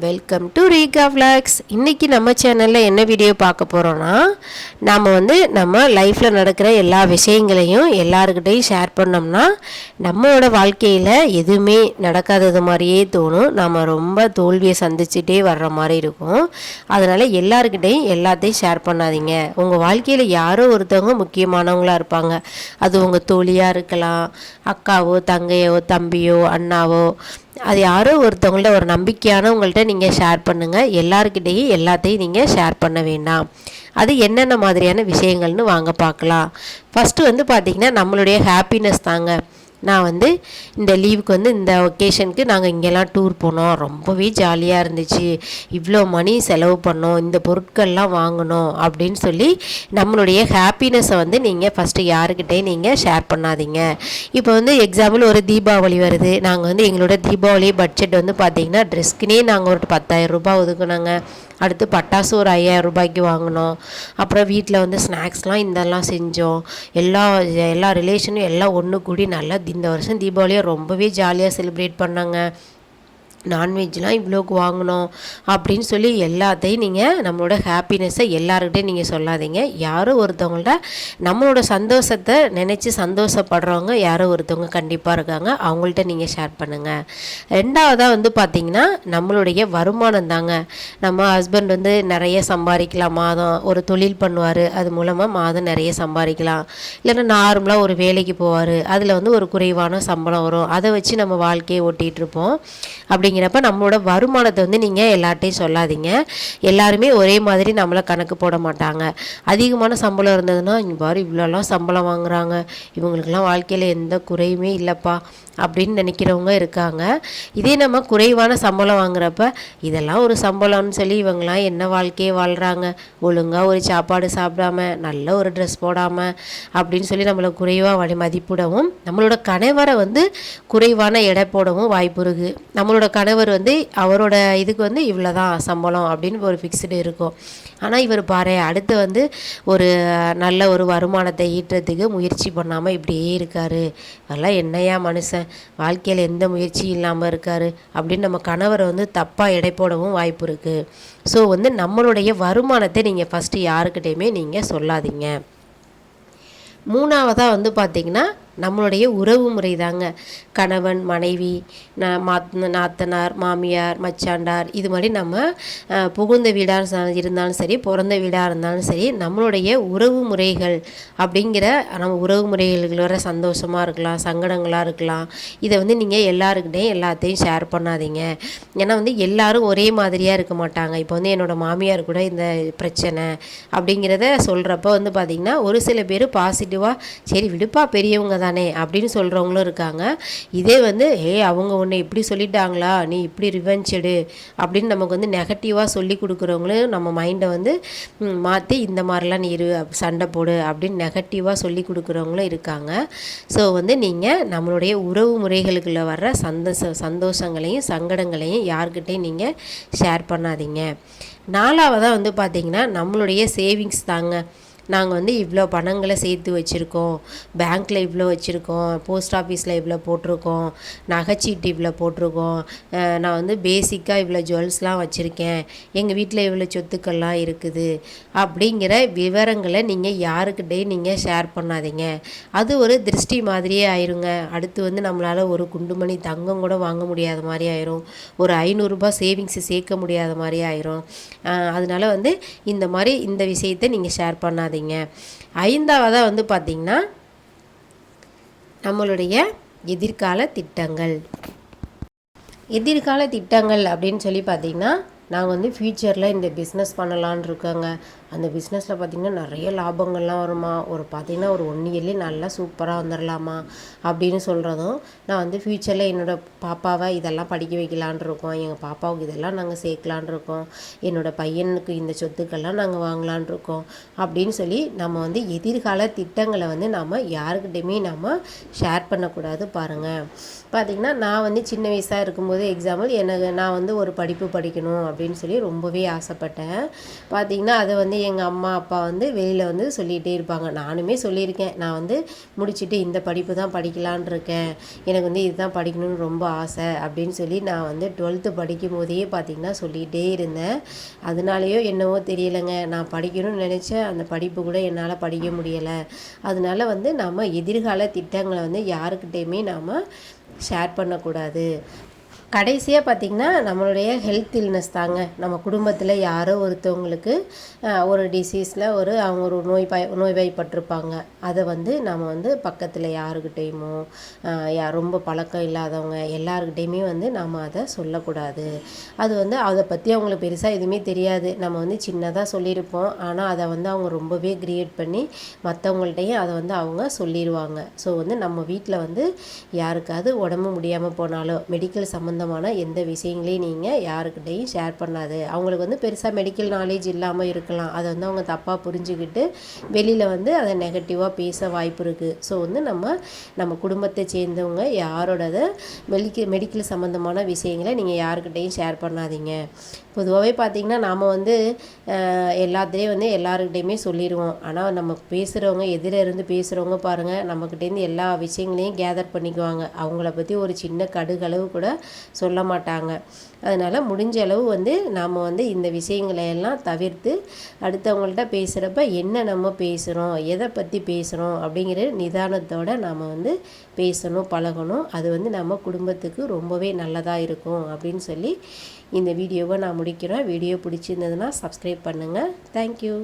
Welcome to Reeka vlogs. இன்றைக்கி நம்ம சேனலில் என்ன வீடியோ பார்க்க போகிறோன்னா, நாம் நம்ம லைஃப்பில் நடக்கிற எல்லா விஷயங்களையும் எல்லாருக்கிட்டையும் ஷேர் பண்ணோம்னா நம்மளோட வாழ்க்கையில் எதுவுமே நடக்காதது மாதிரியே தோணும். நம்ம ரொம்ப தோல்வியை சந்திச்சுட்டே வர்ற மாதிரி இருக்கும். அதனால் எல்லாருக்கிட்டையும் எல்லாத்தையும் ஷேர் பண்ணாதீங்க. உங்கள் வாழ்க்கையில் யாரோ ஒருத்தவங்க முக்கியமானவங்களாக இருப்பாங்க. அது உங்கள் தோழியாக இருக்கலாம், அக்காவோ தங்கையோ தம்பியோ அண்ணாவோ, அது யாரோ ஒருத்தவங்கள்ட்ட ஒரு நம்பிக்கையானவங்கள்ட்ட நீங்கள் ஷேர் பண்ணுங்கள். எல்லாருக்கிட்டையும் எல்லாத்தையும் நீங்கள் ஷேர் பண்ண வேண்டாம். அது என்னென்ன மாதிரியான விஷயங்கள்னு வாங்க பார்க்கலாம். ஃபஸ்ட்டு பார்த்திங்கன்னா நம்மளுடைய ஹாப்பினஸ் தாங்க. நான் இந்த லீவுக்கு இந்த ஒகேஷனுக்கு நாங்கள் இங்கெல்லாம் டூர் போனோம், ரொம்பவே ஜாலியாக இருந்துச்சு, இவ்வளோ மணி செலவு பண்ணோம், இந்த பொருட்கள்லாம் வாங்கினோம் அப்படின்னு சொல்லி நம்மளுடைய ஹாப்பினஸை நீங்கள் ஃபஸ்ட்டு யாருக்கிட்டே நீங்கள் ஷேர் பண்ணாதீங்க. இப்போ எக்ஸாம்பிள் ஒரு தீபாவளி வருது. நாங்கள் எங்களோட தீபாவளி பட்ஜெட் பார்த்திங்கன்னா ட்ரெஸ்க்குனே நாங்கள் ஒரு 10,000 ரூபாய் ஒதுக்குனாங்க. அடுத்து பட்டாசு ஒரு 5,000 ரூபாய்க்கு வாங்கினோம். அப்புறம் வீட்டில் ஸ்நாக்ஸ்லாம் இதெல்லாம் செஞ்சோம். எல்லா ரிலேஷனும் எல்லாம் ஒன்று கூடி நல்லா இந்த வருஷம் தீபாவளியை ரொம்பவே ஜாலியாக செலிப்ரேட் பண்ணாங்க. நான்வெஜ்லாம் இவ்வளோக்கு வாங்கினோம் அப்படின்னு சொல்லி எல்லாத்தையும் நீங்கள் நம்மளோட ஹாப்பினஸ்ஸை எல்லாருக்கிட்டையும் நீங்கள் சொல்லாதீங்க. யாரோ ஒருத்தவங்கள்ட்ட நம்மளோட சந்தோஷத்தை நினச்சி சந்தோஷப்படுறவங்க யாரோ ஒருத்தவங்க கண்டிப்பாக இருக்காங்க, அவங்கள்ட்ட நீங்கள் ஷேர் பண்ணுங்கள். ரெண்டாவதாக பார்த்திங்கன்னா நம்மளுடைய வருமானம் தாங்க. நம்ம ஹஸ்பண்ட் நிறைய சம்பாதிக்கலாம், மாதம் ஒரு தொழில் பண்ணுவார், அது மூலமாக மாதம் நிறைய சம்பாதிக்கலாம். இல்லைன்னா நார்மலாக ஒரு வேலைக்கு போவார், அதில் ஒரு குறைவான சம்பளம் வரும், அதை வச்சு நம்ம வாழ்க்கையை ஓட்டிகிட்டு இருப்போம். அப்படிங்கிறப்ப நம்மளோட வருமானத்தை நீங்கள் எல்லார்ட்டையும் சொல்லாதீங்க. எல்லாருமே ஒரே மாதிரி நம்மளை கணக்கு போட மாட்டாங்க. அதிகமான சம்பளம் இருந்ததுன்னா இங்கே பாரு இவ்வளோலாம் சம்பளம் வாங்குறாங்க, இவங்களுக்கெல்லாம் வாழ்க்கையில் எந்த குறையுமே இல்லைப்பா அப்படின்னு நினைக்கிறவங்க இருக்காங்க. இதே நம்ம குறைவான சம்பளம் வாங்குறப்ப இதெல்லாம் ஒரு சம்பளம்னு சொல்லி இவங்களாம் என்ன வாழ்க்கையை வாழ்கிறாங்க, ஒழுங்காக ஒரு சாப்பாடு சாப்பிடாம நல்ல ஒரு ட்ரெஸ் போடாமல் அப்படின்னு சொல்லி நம்மளை குறைவாக மதிப்பிடவும், நம்மளோட கணவரை குறைவான எடை போடவும் வாய்ப்பு இருக்குது. நம்மளோட கணவர் அவரோட இதுக்கு இவ்வளோ தான் சம்பளம் அப்படின்னு ஒரு ஃபிக்ஸ்டு இருக்கும். ஆனால் இவர் பாரு அடுத்து ஒரு நல்ல ஒரு வருமானத்தை ஈட்டுறதுக்கு முயற்சி பண்ணாமல் இப்படியே இருக்கார், அதெல்லாம் என்னையா மனுஷன் வாழ்க்கையில் எந்த முயற்சியும் இல்லாமல் இருக்கார் அப்படின்னு நம்ம கணவரை தப்பாக எடை போடவும் வாய்ப்பு இருக்குது. ஸோ நம்மளுடைய வருமானத்தை நீங்கள் ஃபஸ்ட்டு யாருக்கிட்டையுமே நீங்கள் சொல்லாதீங்க. மூணாவதாக பார்த்திங்கன்னா நம்மளுடைய உறவு முறை தாங்க. கணவன் மனைவி, நாத்தனார் மாமியார் மச்சாண்டார், இது மாதிரி நம்ம புகுந்த வீடாக இருந்தாலும் சரி பிறந்த வீடாக இருந்தாலும் சரி நம்மளுடைய உறவு முறைகள் அப்படிங்கிற நம்ம உறவு முறைகள் வர சந்தோஷமாக இருக்கலாம், சங்கடங்களாக இருக்கலாம், இதை நீங்கள் எல்லாருக்கிட்டையும் எல்லாத்தையும் ஷேர் பண்ணாதீங்க. ஏன்னா எல்லாரும் ஒரே மாதிரியாக இருக்க மாட்டாங்க. இப்போ என்னோடய மாமியார் கூட இந்த பிரச்சனை அப்படிங்கிறத சொல்கிறப்ப பார்த்திங்கன்னா ஒரு சில பேர் பாசிட்டிவாக சரி விடுப்பா பெரியவங்க தானே அப்படின்னு சொல்கிறவங்களும் இருக்காங்க. இதே அவங்க ஒன்று இப்படி சொல்லிட்டாங்களா, நீ இப்படி ரிவெஞ்ச் எடு அப்படின்னு நமக்கு நெகட்டிவாக சொல்லி கொடுக்குறவங்களும் நம்ம மைண்டை மாற்றி இந்த மாதிரிலாம் நீ சண்டை போடு அப்படின்னு நெகட்டிவாக சொல்லி கொடுக்குறவங்களும் இருக்காங்க. ஸோ நீங்கள் நம்மளுடைய உறவு முறைகளுக்குள்ள வர்ற சந்தோஷங்களையும் சங்கடங்களையும் யார்கிட்டையும் நீங்கள் ஷேர் பண்ணாதீங்க. நாலாவதாக பார்த்திங்கன்னா நம்மளுடைய சேவிங்ஸ் தாங்க. நாங்கள் இவ்வளோ பணங்களை சேர்த்து வச்சுருக்கோம், பேங்க்கில் இவ்வளோ வச்சுருக்கோம், போஸ்ட் ஆஃபீஸில் இவ்வளோ போட்டிருக்கோம், நகைச்சீட்டு இவ்வளோ போட்டிருக்கோம், நான் பேசிக்காக இவ்வளோ ஜுவல்ஸ்லாம் வச்சுருக்கேன், எங்கள் வீட்டில் இவ்வளோ சொத்துக்கள்லாம் இருக்குது அப்படிங்கிற விவரங்களை நீங்கள் யாருக்கிட்டையும் நீங்கள் ஷேர் பண்ணாதீங்க. அது ஒரு திருஷ்டி மாதிரியே ஆயிருங்க. அடுத்து நம்மளால் ஒரு குண்டுமணி தங்கம் கூட வாங்க முடியாத மாதிரி ஆயிரும், ஒரு 500 ரூபாய் சேவிங்ஸு சேர்க்க முடியாத மாதிரி ஆயிரும். அதனால் இந்த மாதிரி இந்த விஷயத்தை நீங்கள் ஷேர் பண்ணாதீங்க. ஐந்தாவதாக பார்த்திங்கன்னா நம்மளுடைய எதிர்கால திட்டங்கள். எதிர்கால திட்டங்கள் அப்படின்னு சொல்லி பார்த்திங்கன்னா நாங்கள் ஃப்யூச்சரில் இந்த பிஸ்னஸ் பண்ணலான் இருக்கோங்க. அந்த பிஸ்னஸில் பார்த்திங்கன்னா நிறைய லாபங்கள்லாம் வருமா, பார்த்திங்கன்னா ஒரு 1 இயர்லேயே நல்லா சூப்பராக வந்துடலாமா அப்படின்னு சொல்கிறதும், நான் ஃப்யூச்சரில் என்னோடய பாப்பாவை இதெல்லாம் படிக்க வைக்கலான் இருக்கோம், எங்கள் பாப்பாவுக்கு இதெல்லாம் நாங்கள் சேர்க்கலான் இருக்கோம், என்னோடய பையனுக்கு இந்த சொத்துக்கள்லாம் நாங்கள் வாங்கலான் இருக்கோம் அப்படின்னு சொல்லி நம்ம எதிர்கால திட்டங்களை நம்ம யாருக்கிட்டையுமே நம்ம ஷேர் பண்ணக்கூடாது. பாருங்கள் பார்த்திங்கன்னா நான் சின்ன வயசாக இருக்கும்போது எக்ஸாம்பிள் எனக்கு நான் ஒரு படிப்பு படிக்கணும் அப்படின்னு சொல்லி ரொம்பவே ஆசைப்பட்டேன். பார்த்திங்கன்னா அதை எங்கள் அம்மா அப்பா வந்து வெளியில் வந்து சொல்லிகிட்டே இருப்பாங்க. நானுமே சொல்லியிருக்கேன், நான் வந்து முடிச்சுட்டு இந்த படிப்பு தான் படிக்கலான் இருக்கேன், எனக்கு வந்து இதுதான் படிக்கணும்னு ரொம்ப ஆசை அப்படின்னு சொல்லி நான் வந்து 12th படிக்கும் போதே பார்த்திங்கன்னா சொல்லிகிட்டே இருந்தேன். அதனாலேயோ என்னவோ தெரியலைங்க, நான் படிக்கணும்னு நினச்ச அந்த படிப்பு கூட என்னால் படிக்க முடியலை. அதனால வந்து நம்ம எதிர்கால திட்டங்களை வந்து யாருக்கிட்டேயுமே நாம் ஷேர் பண்ணக்கூடாது. கடைசியாக பார்த்திங்கன்னா நம்மளுடைய ஹெல்த் இல்னஸ் தாங்க. நம்ம குடும்பத்தில் யாரோ ஒருத்தவங்களுக்கு ஒரு டிசீஸில் அவங்க ஒரு நோய்வாய்ப்பட்டிருப்பாங்க. அதை வந்து நம்ம வந்து பக்கத்தில் யாருக்கிட்டேயுமோ ரொம்ப பழக்கம் இல்லாதவங்க எல்லாருக்கிட்டேயுமே வந்து நம்ம அதை சொல்லக்கூடாது. அது வந்து அதை பற்றி அவங்களுக்கு பெருசாக எதுவுமே தெரியாது. நம்ம வந்து சின்னதாக சொல்லியிருப்போம், ஆனால் அதை வந்து அவங்க ரொம்பவே கிரியேட் பண்ணி மற்றவங்கள்ட்டையும் அதை வந்து அவங்க சொல்லிடுவாங்க. ஸோ வந்து நம்ம வீட்டில் வந்து யாருக்காவது உடம்பு முடியாமல் போனாலோ மெடிக்கல் சம்மந்தமான எந்த விஷயங்களையும் நீங்கள் யாருக்கிட்டையும் ஷேர் பண்ணாது. அவங்களுக்கு வந்து பெருசாக மெடிக்கல் நாலேஜ் இல்லாமல் இருக்கலாம். அதை வந்து அவங்க தப்பாக புரிஞ்சுக்கிட்டு வெளியில் வந்து அதை நெகட்டிவாக பேச வாய்ப்பு இருக்குது. ஸோ வந்து நம்ம குடும்பத்தை சேர்ந்தவங்க யாரோடது மெடிக்கல் சம்மந்தமான விஷயங்களை நீங்கள் யாருக்கிட்டையும் ஷேர் பண்ணாதீங்க. பொதுவாகவே பார்த்திங்கன்னா நாம் வந்து எல்லாத்துலேயும் வந்து எல்லாருக்கிட்டையுமே சொல்லிடுவோம். ஆனால் நம்ம பேசுகிறவங்க எதிர இருந்து பேசுகிறவங்க பாருங்கள், நம்மக்கிட்டேருந்து எல்லா விஷயங்களையும் கேதர் பண்ணிக்குவாங்க. அவங்கள பற்றி ஒரு சின்ன கடுகளவு கூட சொல்ல மாட்டாங்க. அதனால் முடிஞ்ச அளவு வந்து நாம் வந்து இந்த விஷயங்களை எல்லாம் தவிர்த்து அடுத்தவங்கள்ட்ட பேசுகிறப்ப என்ன நம்ம பேசுகிறோம், எதை பற்றி பேசுகிறோம் அப்படிங்கிற நிதானத்தோடு நாம் வந்து பேசணும், பழகணும். அது வந்து நம்ம குடும்பத்துக்கு ரொம்பவே நல்லதாக இருக்கும் அப்படின்னு சொல்லி இந்த வீடியோவை நான் முடிக்கிறேன். வீடியோ பிடிச்சிருந்ததுன்னா சப்ஸ்கிரைப் பண்ணுங்கள். தேங்க்யூ.